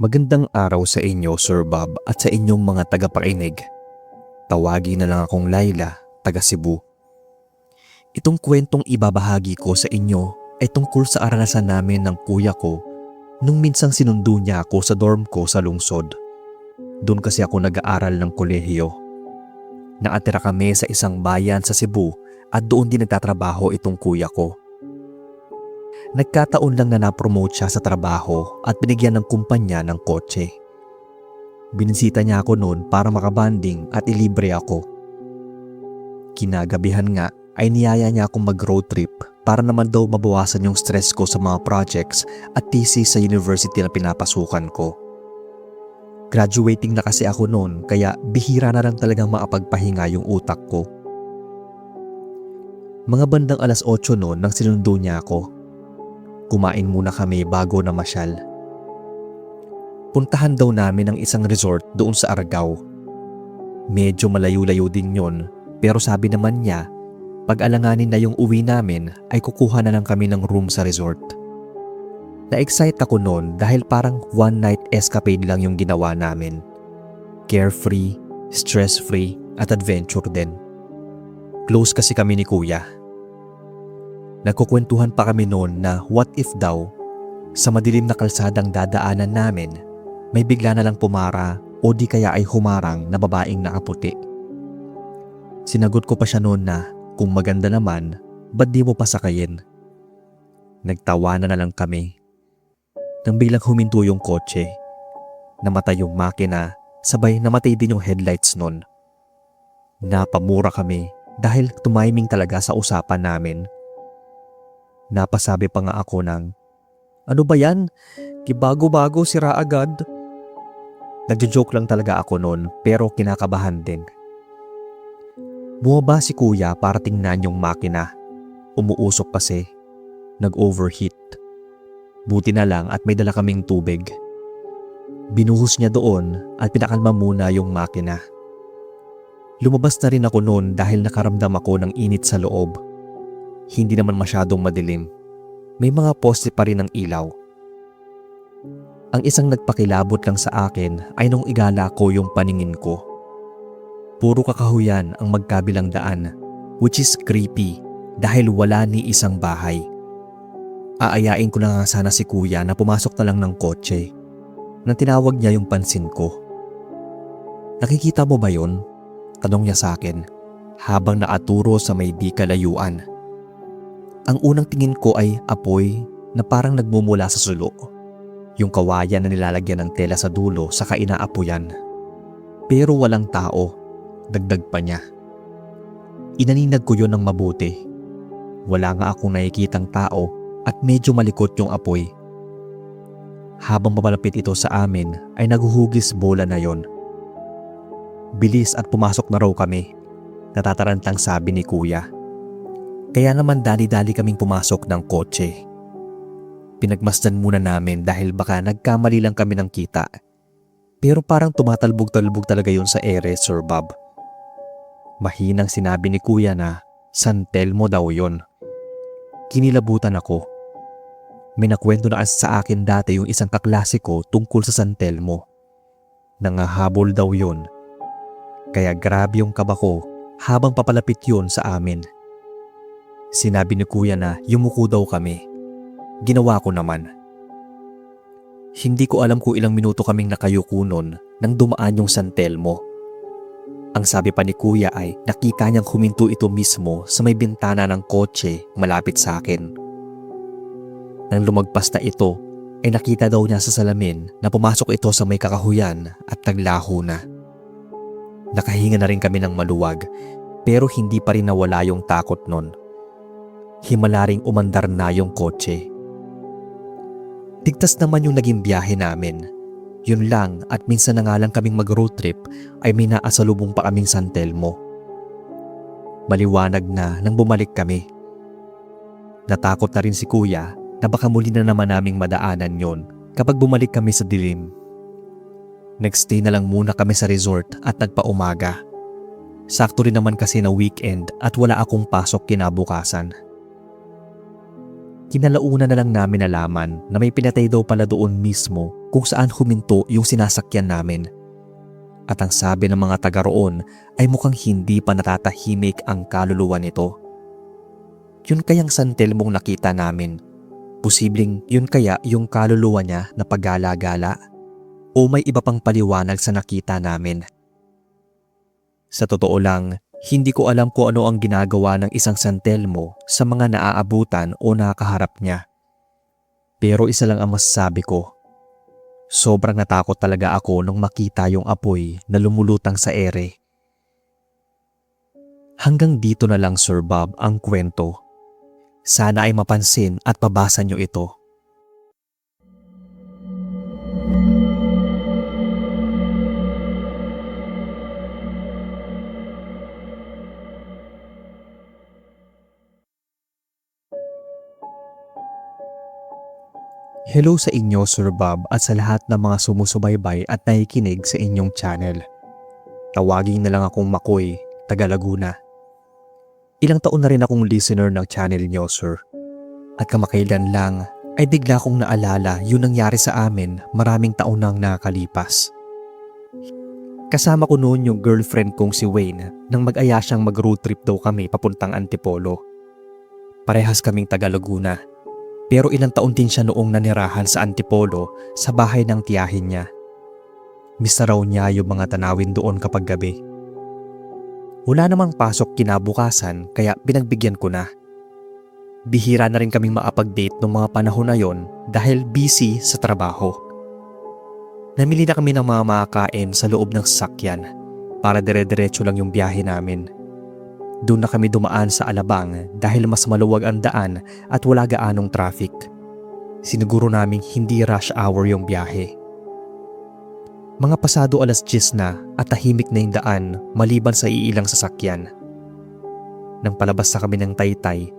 Magandang araw sa inyo, Sir Bob, at sa inyong mga tagapakinig. Tawagin na lang akong Laila, taga Cebu. Itong kwentong ibabahagi ko sa inyo ay tungkol sa aranasan namin ng kuya ko nung minsang sinundo niya ako sa dorm ko sa lungsod. Doon kasi ako nag-aaral ng kolehiyo. Nakatira kami sa isang bayan sa Cebu at doon din nagtatrabaho itong kuya ko. Nagkataon lang na na-promote siya sa trabaho at binigyan ng kumpanya ng kotse. Binisita niya ako noon para makabanding at ilibre ako. Kinagabihan nga ay niyaya niya akong mag-road trip para naman daw mabawasan yung stress ko sa mga projects at thesis sa university na pinapasukan ko. Graduating na kasi ako noon kaya bihira na lang talagang makapagpahinga yung utak ko. Mga bandang 8:00 noon nang sinundo niya ako. Kumain muna kami bago na masyal. Puntahan daw namin ang isang resort doon sa Argao. Medyo malayo-layo din yon, pero sabi naman niya, pag alanganin na yung uwi namin ay kukuha na lang kami ng room sa resort. Na-excite ako noon dahil parang one night escapade lang yung ginawa namin. Carefree, stress-free at adventure din. Close kasi kami ni kuya. Nagkukwentuhan pa kami noon na what if daw, sa madilim na kalsadang dadaanan namin, may bigla na lang pumara o di kaya ay humarang na babaeng nakaputi. Sinagot ko pa siya noon na kung maganda naman, ba't di mo pasakayin? Nagtawanan na lang kami. Nang biglang huminto yung kotse, namatay yung makina, sabay namatay din yung headlights noon. Napamura kami dahil tumiming talaga sa usapan namin. Napasabi pa nga ako ng, "Ano ba yan? Kibago-bago, sira agad." Nagjo-joke lang talaga ako noon pero kinakabahan din. Bumaba si kuya para tingnan yung makina. Umuusok kasi. Nag-overheat. Buti na lang at may dala kaming tubig. Binuhos niya doon at pinakalma muna yung makina. Lumabas na rin ako noon dahil nakaramdam ako ng init sa loob. Hindi naman masyadong madilim. May mga poste pa rin ng ilaw. Ang isang nagpakilabot lang sa akin ay nung igala ko yung paningin ko. Puro kakahuyan ang magkabilang daan, which is creepy dahil wala ni isang bahay. Aayain ko na nga sana si kuya na pumasok na lang ng kotse nang tinawag niya yung pansin ko. "Nakikita mo ba yun?" Tanong niya sa akin habang nakaturo sa may di kalayuan. Ang unang tingin ko ay apoy na parang nagmumula sa sulo. Yung kawayan na nilalagyan ng tela sa dulo saka inaapoyan. Pero walang tao, dagdag pa niya. Inaninag ko yun ng mabuti. Wala nga akong nakikitang tao at medyo malikot yung apoy. Habang papalapit ito sa amin ay naguhugis bola na yon. Bilis at pumasok na raw kami, natatarantang sabi ni kuya. Kaya naman dali-dali kaming pumasok ng kotse. Pinagmasdan muna namin dahil baka nagkamali lang kami ng kita. Pero parang tumatalbog-talbog talaga yun sa ere, Sir Bob. Mahinang sinabi ni kuya na San Telmo daw yun. Kinilabutan ako. May nakwento na kasi sa akin dati yung isang kaklase ko tungkol sa San Telmo. Nangahabol daw yun. Kaya grabe yung kaba ko habang papalapit yun sa amin. Sinabi ni kuya na yumuko daw kami. Ginawa ko naman. Hindi ko alam kung ilang minuto kaming nakayuko nun nang dumaan yung San Telmo. Ang sabi pa ni kuya ay nakita niyang huminto ito mismo sa may bintana ng kotse malapit sa akin. Nang lumagpas na ito ay nakita daw niya sa salamin na pumasok ito sa may kakahuyan at naglaho na. Nakahinga na rin kami ng maluwag pero hindi pa rin nawala yung takot nun. Himalaring umandar na yung kotse. Tigtas naman yung naging biyahe namin. Yun lang at minsan na nga lang kaming mag-road trip ay may naasalubong pa kaming San Telmo. Maliwanag na nang bumalik kami. Natakot na rin si kuya na baka muli na naman naming madaanan yon kapag bumalik kami sa dilim. Nagstay na lang muna kami sa resort at nagpaumaga. Sakto rin naman kasi na weekend at wala akong pasok kinabukasan. Kinalaunan na lang namin nalaman na may pinatay daw pala doon mismo kung saan huminto yung sinasakyan namin. At ang sabi ng mga taga roon ay mukhang hindi pa natatahimik ang kaluluwa nito. Yun kayang San Telmong nakita namin. Posibleng yun kaya yung kaluluwa niya na paggala-gala? O may iba pang paliwanag sa nakita namin? Sa totoo lang, hindi ko alam kung ano ang ginagawa ng isang San Telmo sa mga naaabutan o nakaharap niya. Pero isa lang ang masasabi ko. Sobrang natakot talaga ako nung makita yung apoy na lumulutang sa ere. Hanggang dito na lang, Sir Bob, ang kwento. Sana ay mapansin at pabasa nyo ito. Hello sa inyo, Sir Bob, at sa lahat ng mga sumusubaybay at nakikinig sa inyong channel. Tawagin na lang akong Makoy, taga Laguna. Ilang taon na rin akong listener ng channel niyo, sir. At kamakailan lang ay bigla kong naalala yung nangyari sa amin maraming taon nang nakalipas. Kasama ko noon yung girlfriend kong si Wayne nang mag-aya siyang mag-road trip daw kami papuntang Antipolo. Parehas kaming taga Laguna. Pero ilang taon din siya noong nanirahan sa Antipolo sa bahay ng tiyahin niya. Miss na raw niya yung mga tanawin doon kapag gabi. Wala namang pasok kinabukasan kaya pinagbigyan ko na. Bihira na rin kaming makapag-date noong mga panahon na yon dahil busy sa trabaho. Namili na kami ng mga makakain sa loob ng sasakyan para dire-diretso lang yung biyahe namin. Doon na kami dumaan sa Alabang dahil mas maluwag ang daan at wala gaanong traffic. Siniguro naming hindi rush hour yung biyahe. Mga pasado 10:00 na at tahimik na yung daan maliban sa iilang sasakyan. Nang palabas na kami ng Taytay,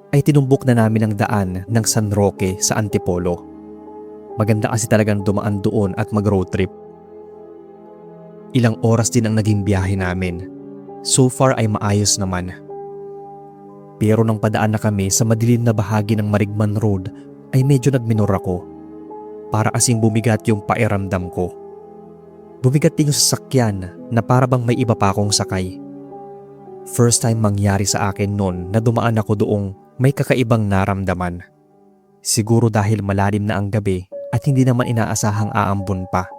ay tinumbok na namin ang daan ng San Roque sa Antipolo. Maganda kasi talagang dumaan doon at mag-road trip. Ilang oras din ang naging biyahe namin. So far ay maayos naman. Pero nang padaan na kami sa madilim na bahagi ng Marigman Road ay medyo nagminor ako. Para kasing bumigat yung pairamdam ko. Bumigat din yung sasakyan na para bang may iba pa akong sakay. First time mangyari sa akin noon na dumaan ako doong may kakaibang naramdaman. Siguro dahil malalim na ang gabi at hindi naman inaasahang aambon pa.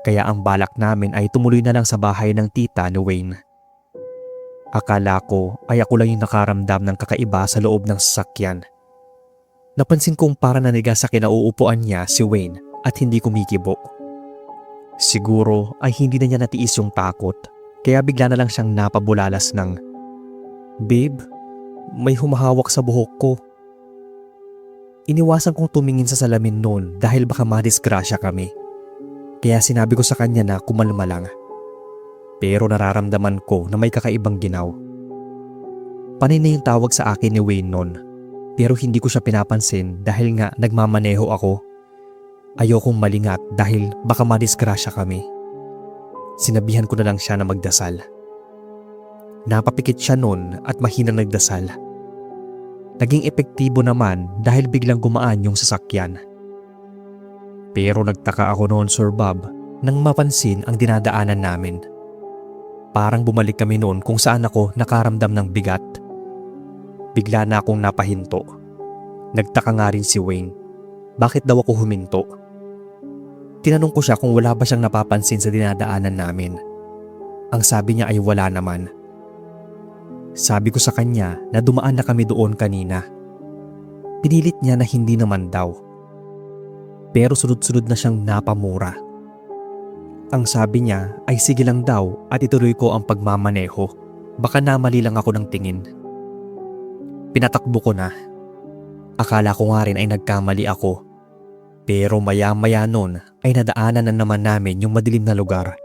Kaya ang balak namin ay tumuloy na lang sa bahay ng tita ni Wayne. Akala ko ay ako lang yung nakaramdam ng kakaiba sa loob ng sasakyan. Napansin kong para naniga sa kinauupuan niya si Wayne at hindi kumikibo. Siguro ay hindi na niya natiis yung takot kaya bigla na lang siyang napabulalas ng, "Babe, may humahawak sa buhok ko." Iniwasan kong tumingin sa salamin noon dahil baka madisgrasya kami. Kaya sinabi ko sa kanya na kumalma lang. Pero nararamdaman ko na may kakaibang ginaw. Panay na yung tawag sa akin ni Wayne noon. Pero hindi ko siya pinapansin dahil nga nagmamaneho ako. Ayokong malingat dahil baka madisgrasya kami. Sinabihan ko na lang siya na magdasal. Napapikit siya noon at mahinang nagdasal. Naging epektibo naman dahil biglang gumaan yung sasakyan. Pero nagtaka ako noon, Sir Bob, nang mapansin ang dinadaanan namin. Parang bumalik kami noon kung saan ako nakaramdam ng bigat. Bigla na akong napahinto. Nagtaka nga rin si Wayne. Bakit daw ako huminto? Tinanong ko siya kung wala ba siyang napapansin sa dinadaanan namin. Ang sabi niya ay wala naman. Sabi ko sa kanya na dumaan na kami doon kanina. Pinilit niya na hindi naman daw. Pero sunod-sunod na siyang napamura. Ang sabi niya ay sige lang daw at ituloy ko ang pagmamaneho. Baka namali lang ako ng tingin. Pinatakbo ko na. Akala ko nga rin ay nagkamali ako. Pero maya-maya noon ay nadaanan na naman namin yung madilim na lugar.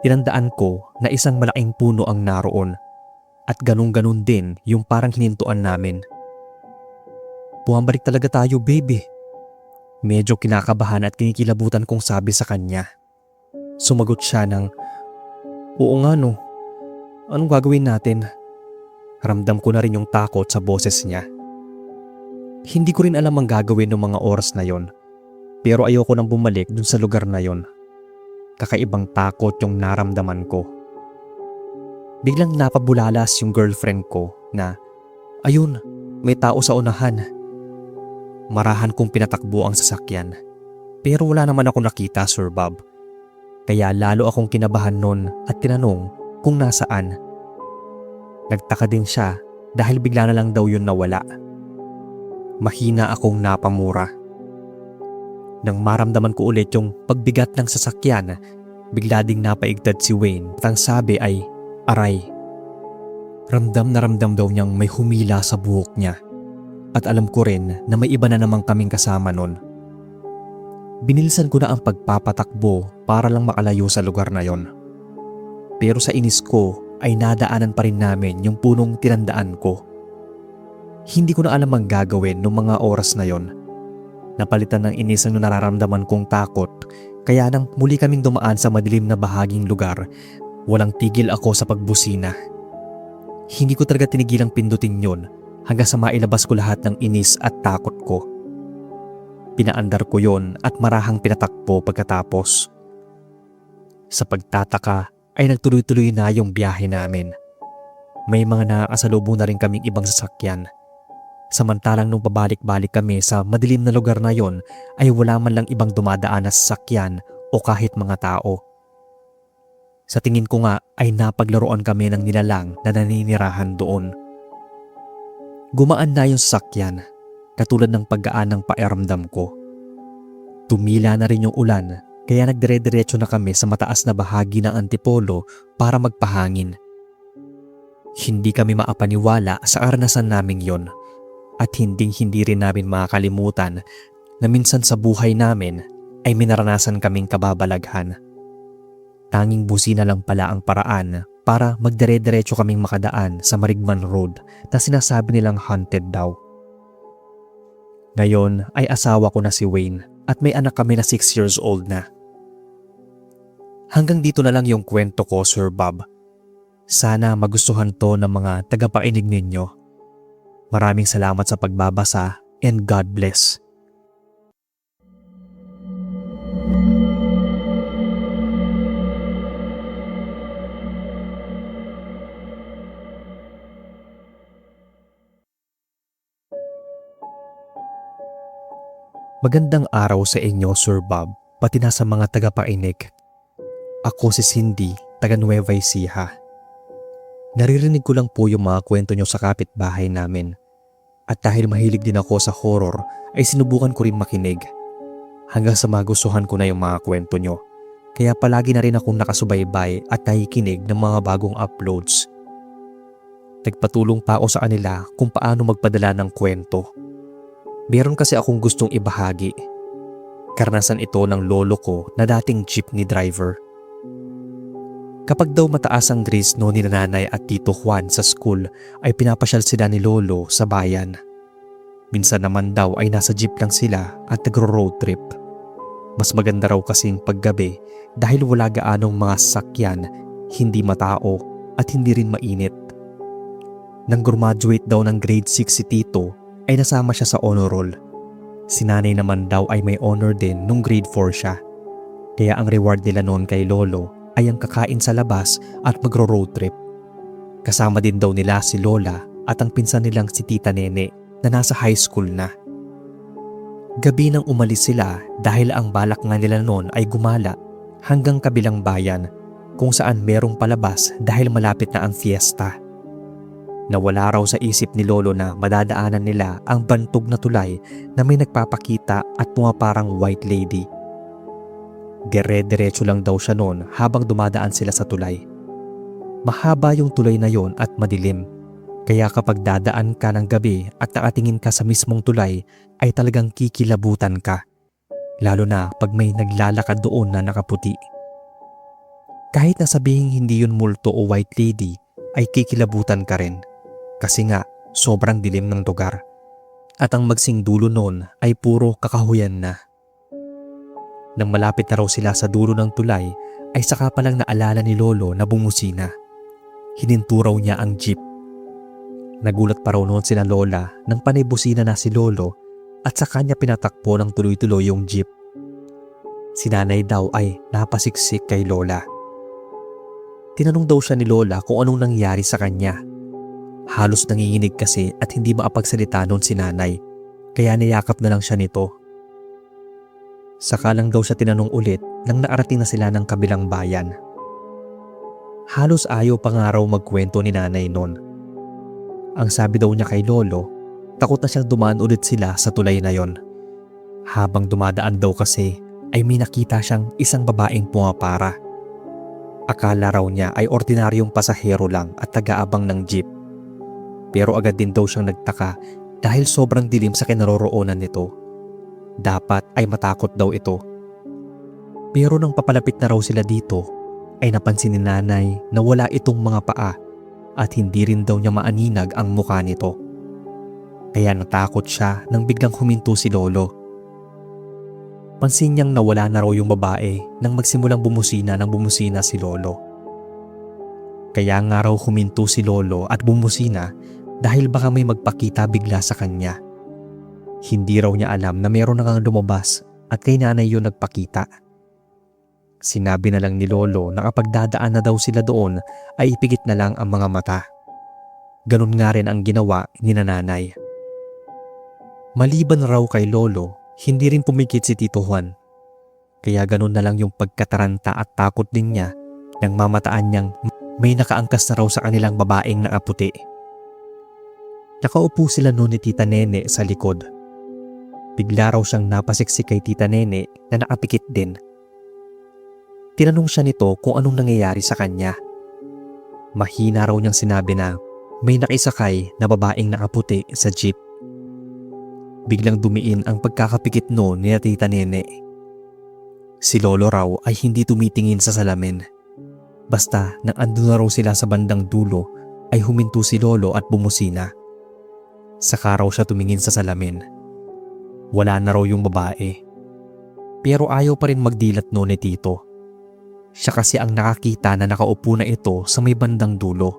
Tinandaan ko na isang malaking puno ang naroon at ganun-ganun din yung parang hinintuan namin. "Bumabalik talaga tayo, baby." Medyo kinakabahan at kinikilabutan kong sabi sa kanya. Sumagot siya ng, "Oo nga no, anong gagawin natin?" Ramdam ko na rin yung takot sa boses niya. Hindi ko rin alam ang gagawin ng mga oras na yon, pero ayoko nang bumalik dun sa lugar na yon. Kakaibang takot yung naramdaman ko. Biglang napabulalas yung girlfriend ko na, ayun, may tao sa unahan. Marahan kong pinatakbo ang sasakyan. Pero wala naman ako nakita, Sir Bob. Kaya lalo akong kinabahan nun at tinanong kung nasaan. Nagtaka din siya dahil bigla na lang daw yun nawala. Mahina akong napamura. Nang maramdaman ko ulit yung pagbigat ng sasakyan, bigla ding napaigtad si Wayne at ang sabi ay, aray. Ramdam na ramdam daw niyang may humila sa buhok niya. At alam ko rin na may iba na namang kaming kasama nun. Binilisan ko na ang pagpapatakbo para lang makalayo sa lugar na yon. Pero sa inis ko ay nadaanan pa rin namin yung punong tinandaan ko. Hindi ko na alam ang gagawin noong mga oras na yon. Napalitan ng inis ang nararamdaman kong takot, kaya nang muli kaming dumaan sa madilim na bahaging lugar, walang tigil ako sa pagbusina. Hindi ko talaga tinigilang pindutin yon hanggang sa mailabas ko lahat ng inis at takot ko. Pinaandar ko yon at marahang pinatakbo pagkatapos. Sa pagtataka ay nagtuloy-tuloy na yung biyahe namin. May mga nakakasalubong na rin kaming ibang sasakyan. Samantalang nung pabalik-balik kami sa madilim na lugar na yon ay wala man lang ibang dumadaan na sasakyan o kahit mga tao. Sa tingin ko nga ay napaglaruan kami ng nilalang na naninirahan doon. Gumaan na yung sasakyan, katulad ng paggaan ng pakiramdam ko. Tumila na rin yung ulan, kaya nagdire-diretso na kami sa mataas na bahagi ng Antipolo para magpahangin. Hindi kami maapaniwala sa karanasan naming yon, at hindi rin namin makakalimutan na minsan sa buhay namin ay minaranasan kaming kababalaghan. Tanging busina lang pala ang paraan para magdire-diretso kaming makadaan sa Marigman Road na sinasabi nilang haunted daw. Ngayon ay asawa ko na si Wayne at may anak kami na 6 years old na. Hanggang dito na lang yung kwento ko, Sir Bob. Sana magustuhan to ng mga tagapakinig ninyo. Maraming salamat sa pagbabasa and God bless. Magandang araw sa inyo, Sir Bob, pati na sa mga tagapakinig. Ako si Cindy, taga Nueva Ecija. Naririnig ko lang po yung mga kwento nyo sa kapitbahay namin. At dahil mahilig din ako sa horror, ay sinubukan ko rin makinig. Hanggang sa magustuhan ko na yung mga kwento nyo. Kaya palagi na rin akong nakasubaybay at nakikinig ng mga bagong uploads. Nagpatulong pa ako sa kanila kung paano magpadala ng kwento. Meron kasi akong gustong ibahagi. Karanasan ito ng lolo ko na dating jeepney driver. Kapag daw mataas ang grades no ni nanay at tito Juan sa school ay pinapasyal sila ni lolo sa bayan. Minsan naman daw ay nasa jeep lang sila at nagro-road trip. Mas maganda raw kasing paggabi dahil wala gaanong mga sasakyan, hindi matao at hindi rin mainit. Nang graduate daw ng grade 6 si tito ay nasama siya sa honor roll. Si nanay naman daw ay may honor din nung grade 4 siya. Kaya ang reward nila noon kay lolo ay ang kakain sa labas at magro-road trip. Kasama din daw nila si lola at ang pinsan nilang si tita Nene na nasa high school na. Gabi nang umalis sila dahil ang balak nga nila noon ay gumala hanggang kabilang bayan kung saan merong palabas dahil malapit na ang fiesta. Nawala raw sa isip ni lolo na madadaanan nila ang bantog na tulay na may nagpapakita at mga parang white lady. Dire-diretso lang daw siya noon habang dumadaan sila sa tulay. Mahaba yung tulay na yon at madilim. Kaya kapag dadaan ka ng gabi at nakatingin ka sa mismong tulay ay talagang kikilabutan ka. Lalo na pag may naglalakad doon na nakaputi. Kahit na sabihing hindi yun multo o white lady ay kikilabutan ka rin. Kasi nga sobrang dilim ng lugar. At ang magsing dulo noon ay puro kakahuyan na. Nang malapit na raw sila sa dulo ng tulay ay saka palang naalala ni lolo na bumusina. Hininto raw niya ang jeep. Nagulat pa raw noon sina Lola nang panay-busina na si Lolo at sa kanya pinatakbo ng tuloy-tuloy yung jeep. Si Nanay daw ay napasiksik kay Lola. Tinanong daw siya ni Lola kung anong nangyari sa kanya. Halos nanginginig kasi at hindi makapagsalita noon si Nanay, kaya niyakap na lang siya nito. Saka lang daw siya tinanong ulit nang naarating na sila ng kabilang bayan. Halos ayaw pa nga raw magkwento ni Nanay noon. Ang sabi daw niya kay Lolo, takot na siyang dumaan ulit sila sa tulay na yon. Habang dumadaan daw kasi ay may nakita siyang isang babaeng pumapara. Akala raw niya ay ordinaryong pasahero lang at taga-abang ng jeep. Pero agad din daw siyang nagtaka dahil sobrang dilim sa kinaroroonan nito. Dapat ay matakot daw ito. Pero nang papalapit na raw sila dito, ay napansin ni Nanay na wala itong mga paa at hindi rin daw niya maaninag ang mukha nito. Kaya natakot siya nang biglang huminto si Lolo. Pansin niyang nawala na raw yung babae nang magsimulang bumusina ng bumusina si Lolo. Kaya nga raw huminto si Lolo at bumusina dahil baka may magpakita bigla sa kanya. Hindi raw niya alam na meron na ngang lumabas at kay Nanay yun nagpakita. Sinabi na lang ni Lolo na kapag dadaan na daw sila doon ay ipikit na lang ang mga mata. Ganun nga rin ang ginawa ni Nanay. Maliban raw kay Lolo, hindi rin pumikit si Tito Juan. Kaya ganun na lang yung pagkataranta at takot din niya nang mamataan niyang may nakaangkas na raw sa kanilang babaeng nakaputi. Nakaupo sila noon ni Tita Nene sa likod. Bigla raw siyang napasiksik kay Tita Nene na nakapikit din. Tinanong siya nito kung anong nangyayari sa kanya. Mahina raw niyang sinabi na may nakisakay na babaeng nakaputi sa jeep. Biglang dumiin ang pagkakapikit noon ni Tita Nene. Si Lolo raw ay hindi tumitingin sa salamin. Basta nang andun na raw sila sa bandang dulo ay huminto si Lolo at bumusina. Saka raw siya tumingin sa salamin. Wala na raw yung babae. Pero ayaw pa rin magdilat noon ni Tito. Siya kasi ang nakakita na nakaupo na ito sa may bandang dulo.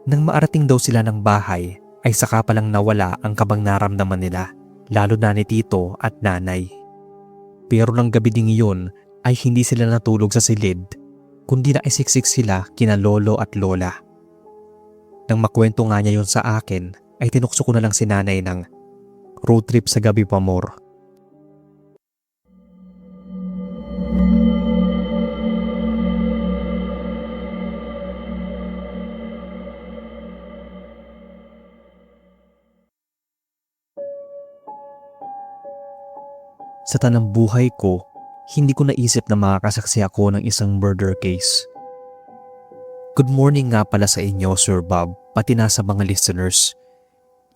Nang maarating daw sila ng bahay ay saka palang nawala ang kabang naramdaman nila, lalo na ni Tito at Nanay. Pero ng gabi ding iyon ay hindi sila natulog sa silid, kundi naisiksik sila kina Lolo at Lola. Nang makwento nga niya yon sa akin ay tinukso ko na lang si Nanay ng road trip sa gabi pa more. Sa tanang buhay ko, hindi ko naisip na makakasaksi ako ng isang murder case. Good morning nga pala sa inyo, Sir Bob, pati na sa mga listeners.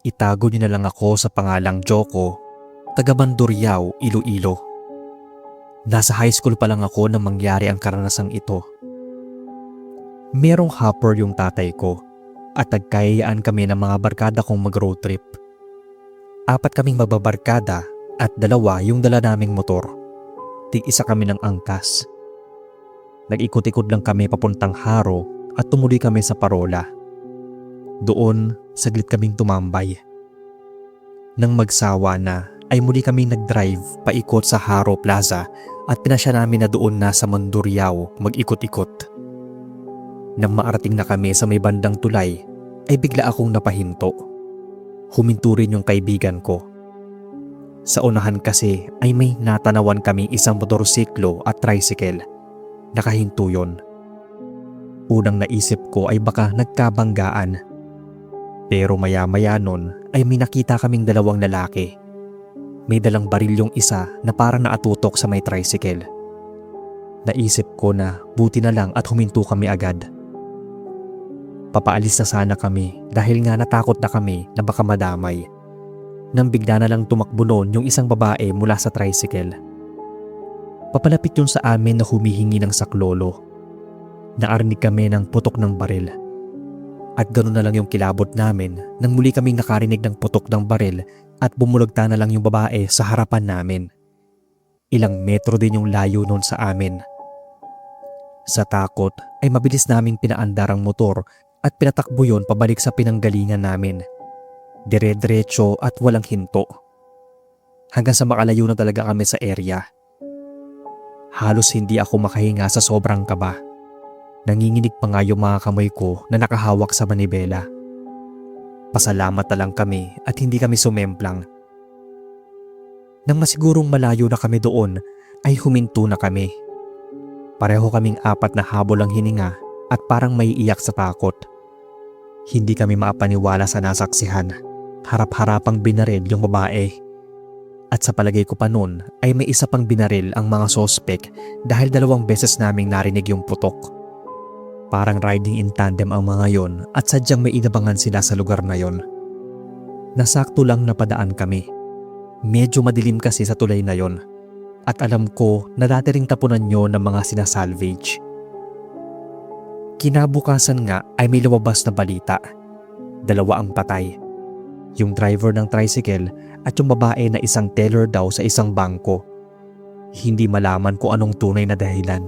Itago niyo na lang ako sa pangalang Joko, taga Banduriao, Iloilo. Nasa high school pa lang ako nang mangyari ang karanasang ito. Merong hopper yung tatay ko at nagkayayaan kami ng mga barkada kong mag-road trip. 4 kaming magbabarkada at 2 yung dala naming motor. Tig-isa kami ng angkas. Nag-ikot-ikot lang kami papuntang Haro at tumuloy kami sa Parola. Doon, saglit kaming tumambay. Nang magsawa na, ay muli kaming nag-drive paikot sa Haro Plaza at pinasya namin na doon na sa Mandurriao mag-ikot-ikot. Nang maarating na kami sa may bandang tulay, ay bigla akong napahinto. Huminto rin yung kaibigan ko. Sa unahan kasi ay may natanawan kaming isang motorsiklo at tricycle. Nakahinto yon. Unang naisip ko ay baka nagkabanggaan. Pero maya-maya nun ay may nakita kaming 2 lalaki. May dalang baril yung isa na parang naatutok sa may tricycle. Naisip ko na buti na lang at huminto kami agad. Papaalis na sana kami dahil nga natakot na kami na baka madamay. Nang bigla na lang tumakbo noon yung isang babae mula sa tricycle. Papalapit yun sa amin na humihingi ng saklolo. Naarinig kami ng putok ng baril. At ganoon na lang yung kilabot namin nang muli kaming nakarinig ng putok ng baril at bumulagta na lang yung babae sa harapan namin. Ilang metro din yung layo noon sa amin. Sa takot ay mabilis naming pinaandar ang motor at pinatakbo yon pabalik sa pinanggalingan namin. Dire-diretso at walang hinto. Hanggang sa makalayo na talaga kami sa area. Halos hindi ako makahinga sa sobrang kaba. Nanginginig pa nga yung mga kamay ko na nakahawak sa manibela. Pasalamat na lang kami at hindi kami sumemplang. Nang masigurong malayo na kami doon ay huminto na kami. Pareho kaming apat na habol ang hininga at parang may iyak sa takot. Hindi kami maapaniwala sa nasaksihan. Harap-harapang binaril yung babae. At sa palagay ko pa noon ay may isa pang binaril ang mga sospek dahil 2 beses naming narinig yung putok. Parang riding in tandem ang mga yon at sadyang may inabangan sila sa lugar na yon. Nasakto lang napadaan kami. Medyo madilim kasi sa tulay na yon at alam ko na dati ring tapunan nyo ng mga sinasalvage. Kinabukasan nga ay may lumabas na balita. 2 ang patay. Yung driver ng tricycle at yung babae na isang teller daw sa isang bangko. Hindi malaman kung anong tunay na dahilan.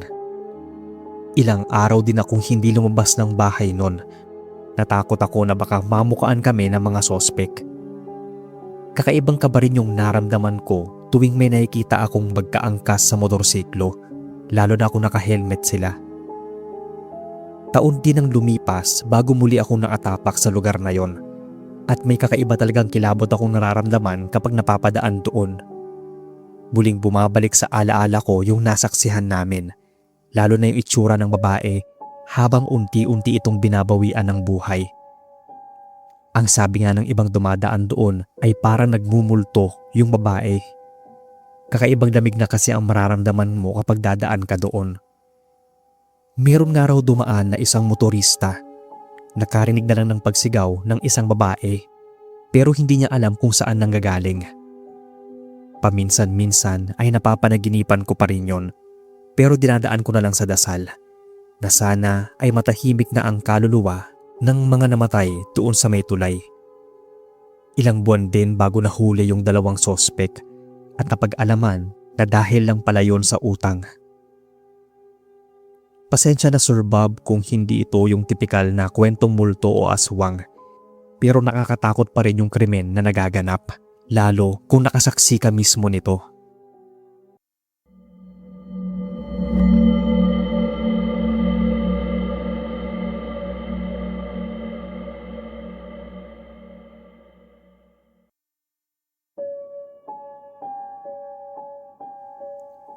Ilang araw din akong hindi lumabas ng bahay nun. Natakot ako na baka mamukaan kami ng mga sospek. Kakaibang kaba rin yung naramdaman ko tuwing may nakikita akong magkaangkas sa motorsiklo, lalo na kung naka-helmet sila. Taon din ang lumipas bago muli akong nakatapak sa lugar na yon. At may kakaiba talagang kilabot akong nararamdaman kapag napapadaan doon. Muling bumabalik sa alaala ko yung nasaksihan namin, lalo na yung itsura ng babae habang unti-unti itong binabawian ng buhay. Ang sabi nga ng ibang dumadaan doon ay parang nagmumulto yung babae. Kakaibang lamig na kasi ang mararamdaman mo kapag dadaan ka doon. Meron nga raw dumaan na isang motorista. Nakarinig na lang ng pagsigaw ng isang babae pero hindi niya alam kung saan nanggagaling. Paminsan-minsan ay napapanaginipan ko pa rin yon pero dinadaan ko na lang sa dasal na sana ay matahimik na ang kaluluwa ng mga namatay doon sa may tulay. Ilang buwan din bago nahuli yung 2 sospek at napag-alaman na dahil lang pala yon sa utang. Pasensya na Sir Bob kung hindi ito yung tipikal na kwentong multo o aswang. Pero nakakatakot pa rin yung krimen na nagaganap, lalo kung nakasaksi ka mismo nito.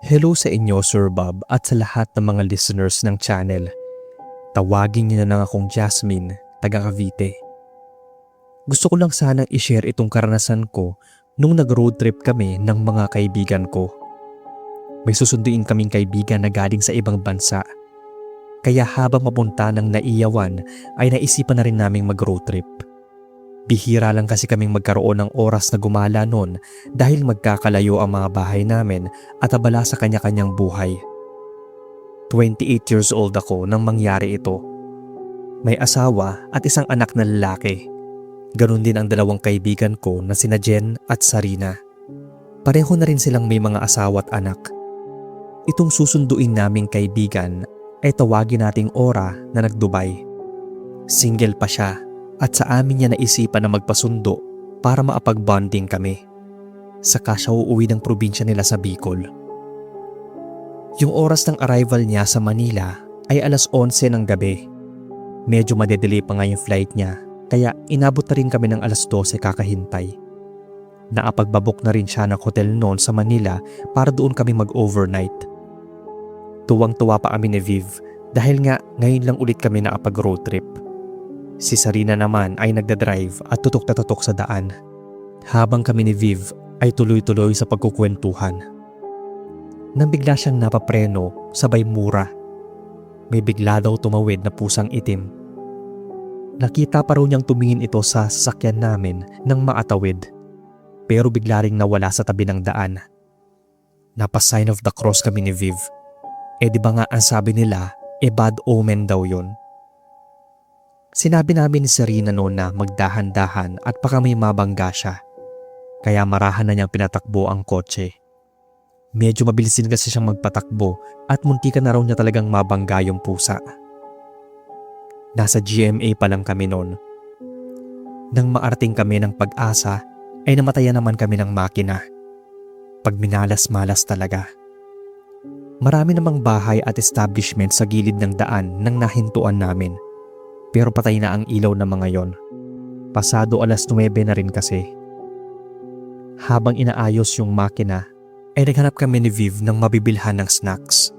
Hello sa inyo Sir Bob at sa lahat ng mga listeners ng channel. Tawagin niyo na lang akong Jasmine, taga Cavite. Gusto ko lang sanang i-share itong karanasan ko nung nag-road trip kami ng mga kaibigan ko. May susunduin kaming kaibigan na galing sa ibang bansa. Kaya habang mapunta ng Naiyawan ay naisipan na rin naming mag-road trip. Bihira lang kasi kaming magkaroon ng oras na gumala noon dahil magkakalayo ang mga bahay namin at abala sa kanya-kanyang buhay. 28 years old ako nang mangyari ito. May asawa at isang anak na lalaki. Ganon din ang 2 kaibigan ko na sina Jen at Sarina. Pareho na rin silang may mga asawa at anak. Itong susunduin naming kaibigan ay tawagin nating Ora na nag-Dubai. Single pa siya. At sa amin niya naisipan na magpasundo para maapag-bonding kami. Saka siya uuwi ng probinsya nila sa Bicol. Yung oras ng arrival niya sa Manila ay alas 11 ng gabi. Medyo madedelay pa nga yung flight niya kaya inabot na rin kami ng alas 12 kakahintay. Naapagbabok na rin siya ng hotel noon sa Manila para doon kami mag-overnight. Tuwang-tuwa pa kami ni Viv dahil nga ngayon lang ulit kami nakapag-road trip. Si Sarina naman ay nagdadrive at tutok na tutok sa daan. Habang kami ni Viv ay tuloy-tuloy sa pagkukwentuhan. Nang bigla siyang napapreno, sabay mura. May bigla daw tumawid na pusang itim. Nakita pa raw niyang tumingin ito sa sasakyan namin nang maatawid. Pero bigla ring nawala sa tabi ng daan. Napa-sign of the cross kami ni Viv. Di ba nga ang sabi nila, bad omen daw yun. Sinabi namin ni Sarina noon na magdahan-dahan at baka may mabangga siya. Kaya marahan na niyang pinatakbo ang kotse. Medyo mabilis din kasi siyang magpatakbo at muntikan na raw niya talagang mabangga yung pusa. Nasa GMA pa lang kami noon. Nang maarating kami ng Pag-asa ay namatayan naman kami ng makina. Pagminalas-malas talaga. Marami namang bahay at establishment sa gilid ng daan nang nahintuan namin. Pero patay na ang ilaw ng mga yon. Pasado 9:00 na rin kasi. Habang inaayos yung makina ay naghanap kami ni Viv ng mabibilhan ng snacks.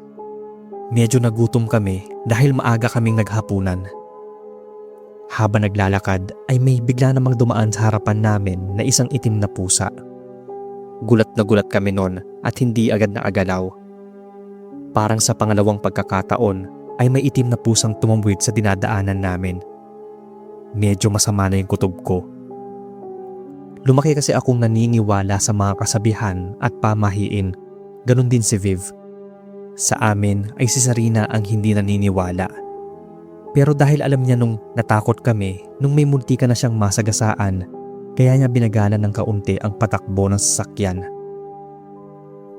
Medyo nagutom kami dahil maaga kaming naghapunan. Habang naglalakad ay may bigla namang dumaan sa harapan namin na isang itim na pusa. Gulat na gulat kami noon at hindi agad naagalaw. Parang sa pangalawang pagkakataon ay may itim na pusang tumambwid sa dinadaanan namin. Medyo masama na yung kutob ko. Lumaki kasi akong naniniwala sa mga kasabihan at pamahiin. Ganon din si Viv. Sa amin ay si Sarina ang hindi naniniwala. Pero dahil alam niya nung natakot kami nung may muntika na siyang masagasaan, kaya niya binagalan ng kaunti ang patakbo ng sasakyan.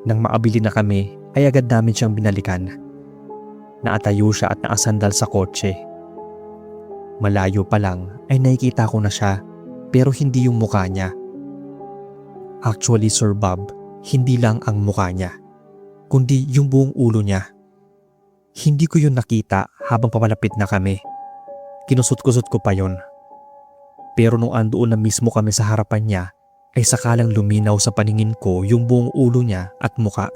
Nang maabili na kami ay agad namin siyang binalikan. Naatayo siya at naasandal sa kotse. Malayo pa lang ay nakikita ko na siya pero hindi yung mukha niya. Actually Sir Bob, hindi lang ang mukha niya, kundi yung buong ulo niya. Hindi ko yun nakita habang papalapit na kami. Kinusot-kusot ko pa yun. Pero nung andoon na mismo kami sa harapan niya, ay sakalang luminaw sa paningin ko yung buong ulo niya at muka.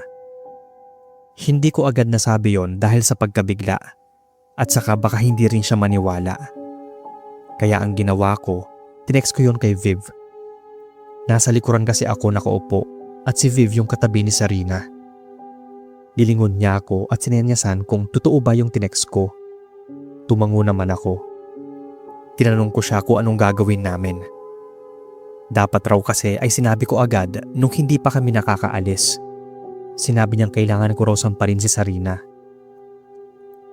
Hindi ko agad nasabi yon dahil sa pagkabigla at saka baka hindi rin siya maniwala. Kaya ang ginawa ko, tinext ko yon kay Viv. Nasa likuran kasi ako nakaupo at si Viv yung katabi ni Sarina. Nilingon niya ako at sinenyasan kung totoo ba yung tinext ko. Tumango naman ako. Tinanong ko siya kung anong gagawin namin. Dapat raw kasi ay sinabi ko agad nung hindi pa kami nakakaalis. Sinabi niyang kailangan ko raw sampalin si Sarina.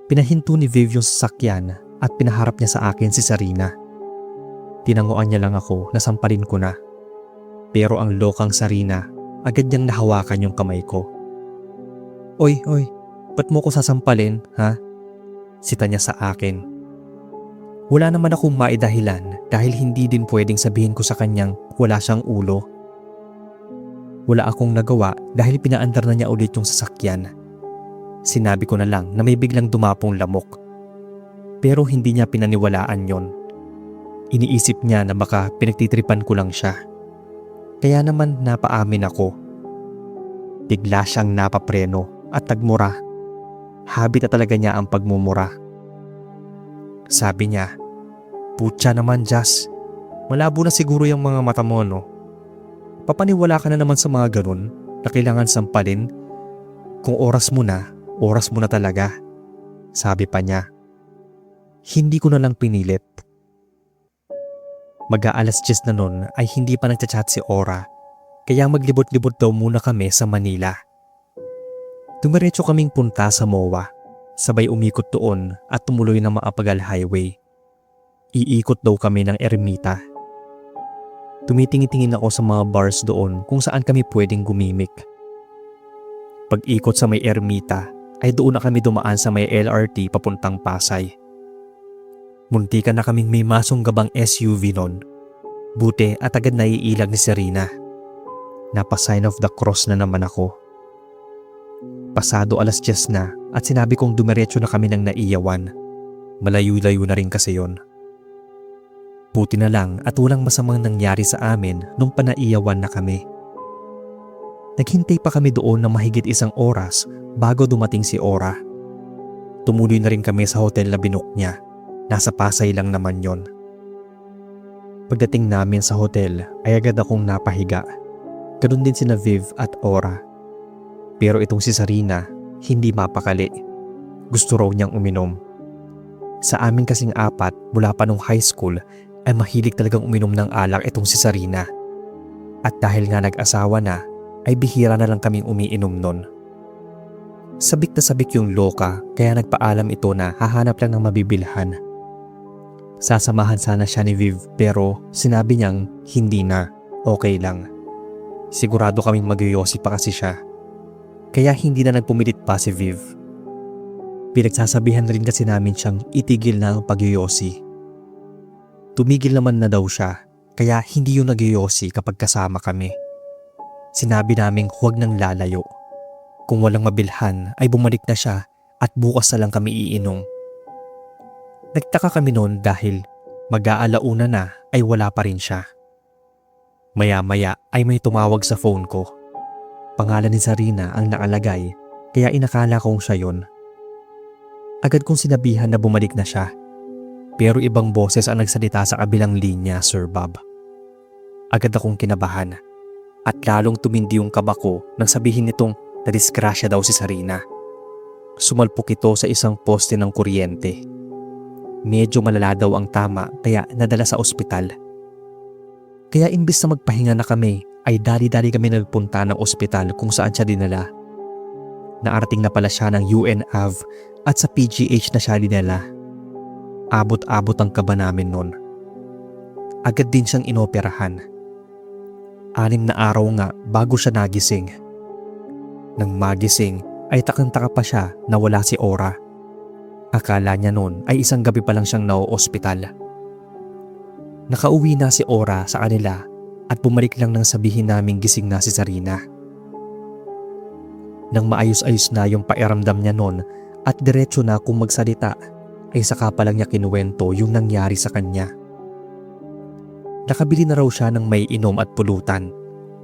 Pinahinto ni Viv yung sasakyan at pinaharap niya sa akin si Sarina. Tinanguan niya lang ako na sampalin ko na. Pero ang lokang Sarina, agad niyang nahawakan yung kamay ko. Oy, ba't mo ko sasampalin, ha? Sita niya sa akin. Wala naman akong maidahilan dahil hindi din pwedeng sabihin ko sa kanyang wala siyang ulo. Wala akong nagawa dahil pinaandar na niya ulit yung sasakyan. Sinabi ko na lang na may biglang dumapong lamok. Pero hindi niya pinaniwalaan yon. Iniisip niya na baka pinagtitripan ko lang siya. Kaya naman napaamin ako. Bigla siyang napapreno at nagmura. Habit na talaga niya ang pagmumura. Sabi niya, "Putya naman, Jazz. Malabo na siguro yung mga mata mo, no? Papaniwala ka na naman sa mga ganun na kailangan sampalin. Kung oras mo na talaga." Sabi pa niya. Hindi ko na lang pinilit. Mag-aalas 10 na nun ay hindi pa nagchat si Ora. Kaya maglibot-libot daw muna kami sa Manila. Dumiretso kaming punta sa MOA. Sabay umikot doon at tumuloy ng Maapagal Highway. Iikot daw kami ng Ermita. Tumitingin-tingin ako sa mga bars doon kung saan kami pwedeng gumimik. Pag-ikot sa may Ermita ay doon na kami dumaan sa may LRT papuntang Pasay. Muntikan na kaming may masunggabang SUV noon. Buti at agad naiilag ni Serena. Napa-sign of the cross na naman ako. Pasado 10:00 na at sinabi kong dumiretso na kami ng Naiyawan. Malayo-layo na rin kasi yon. Buti na lang at walang masamang nangyari sa amin nung panaiyawan na kami. Naghintay pa kami doon ng mahigit 1 oras bago dumating si Ora. Tumuloy na rin kami sa hotel na binook niya. Nasa Pasay lang naman yon. Pagdating namin sa hotel ay agad akong napahiga. Ganun din sina Viv at Ora. Pero itong si Sarina, hindi mapakali. Gusto raw niyang uminom. Sa amin kasing 4 mula pa nung high school ay mahilig talagang uminom ng alak itong si Sarina. At dahil nga nag-asawa na, ay bihira na lang kaming umiinom nun. Sabik na sabik yung loka kaya nagpaalam ito na hahanap lang ng mabibilhan. Sasamahan sana siya ni Viv pero sinabi niyang hindi na, okay lang. Sigurado kaming magyoyosi pa kasi siya. Kaya hindi na nagpumilit pa si Viv. Pinagsasabihan rin kasi namin siyang itigil na ang pagyoyosi. Tumigil naman na daw siya, kaya hindi yung nagyoyosi kapag kasama kami. Sinabi naming huwag nang lalayo. Kung walang mabilhan ay bumalik na siya at bukas na lang kami iinom. Nagtaka kami noon dahil mag-aalauna na ay wala pa rin siya. Maya-maya ay may tumawag sa phone ko. Pangalan ni Sarina ang nakalagay kaya inakala kong siya yun. Agad kong sinabihan na bumalik na siya. Pero ibang boses ang nagsalita sa kabilang linya, Sir Bob. Agad akong kinabahan at lalong tumindi yung kaba ko nang sabihin nitong nadisgrasya daw si Sarina. Sumalpok ito sa isang poste ng kuryente. Medyo malala daw ang tama kaya nadala sa ospital. Kaya imbis na magpahinga na kami ay dali-dali kami nagpunta ng ospital kung saan siya dinala. Naarating na pala siya ng UNAV at sa PGH na siya dinala. Abot-abot ang kaba namin noon. Agad din siyang inoperahan. 6 na araw nga bago siya nagising. Nang magising ay takang-taka pa siya na wala si Ora. Akala niya noon ay isang gabi pa lang siyang nao-ospital. Nakauwi na si Ora sa kanila at bumalik lang nang sabihin naming gising na si Sarina. Nang maayos-ayos na yung pairamdam niya noon at diretso na kung magsalita ay saka pa lang niya kinuwento yung nangyari sa kanya. Nakabili na raw siya ng may inom at pulutan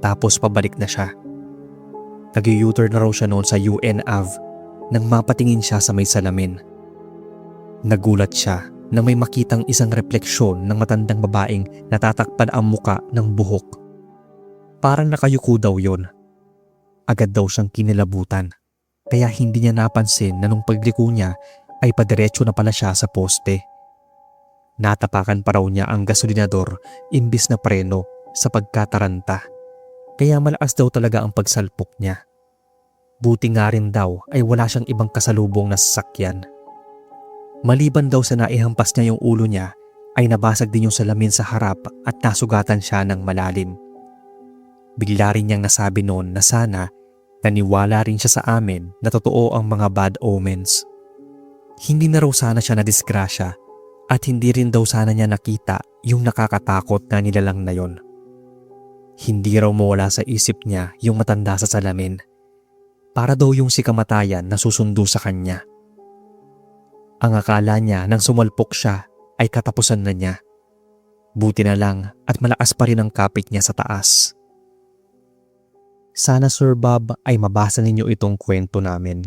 tapos pabalik na siya. Nag-u-turn na raw siya noon sa UNAV nang mapatingin siya sa may salamin. Nagulat siya nang may makitang isang refleksyon ng matandang babaeng natatakpan ang muka ng buhok. Parang nakayuko daw yon. Agad daw siyang kinilabutan kaya hindi niya napansin na nung pagliko niya ay padiretso na pala siya sa poste. Natapakan pa raw niya ang gasolinador imbis na preno sa pagkataranta. Kaya malakas daw talaga ang pagsalpok niya. Buti nga rin daw ay wala siyang ibang kasalubong na sasakyan. Maliban daw sa naihampas niya yung ulo niya ay nabasag din yung salamin sa harap at nasugatan siya ng malalim. Bigla rin niyang nasabi noon na sana naniwala rin siya sa amin na totoo ang mga bad omens. Hindi na raw sana siya nadisgrasya at hindi rin daw sana niya nakita yung nakakatakot na nilalang na yon. Hindi raw mawala sa isip niya yung matanda sa salamin. Para daw yung si kamatayan na susundo sa kanya. Ang akala niya nang sumalpok siya ay katapusan na niya. Buti na lang at malakas pa rin ang kapit niya sa taas. Sana Sir Bob ay mabasa ninyo itong kwento namin.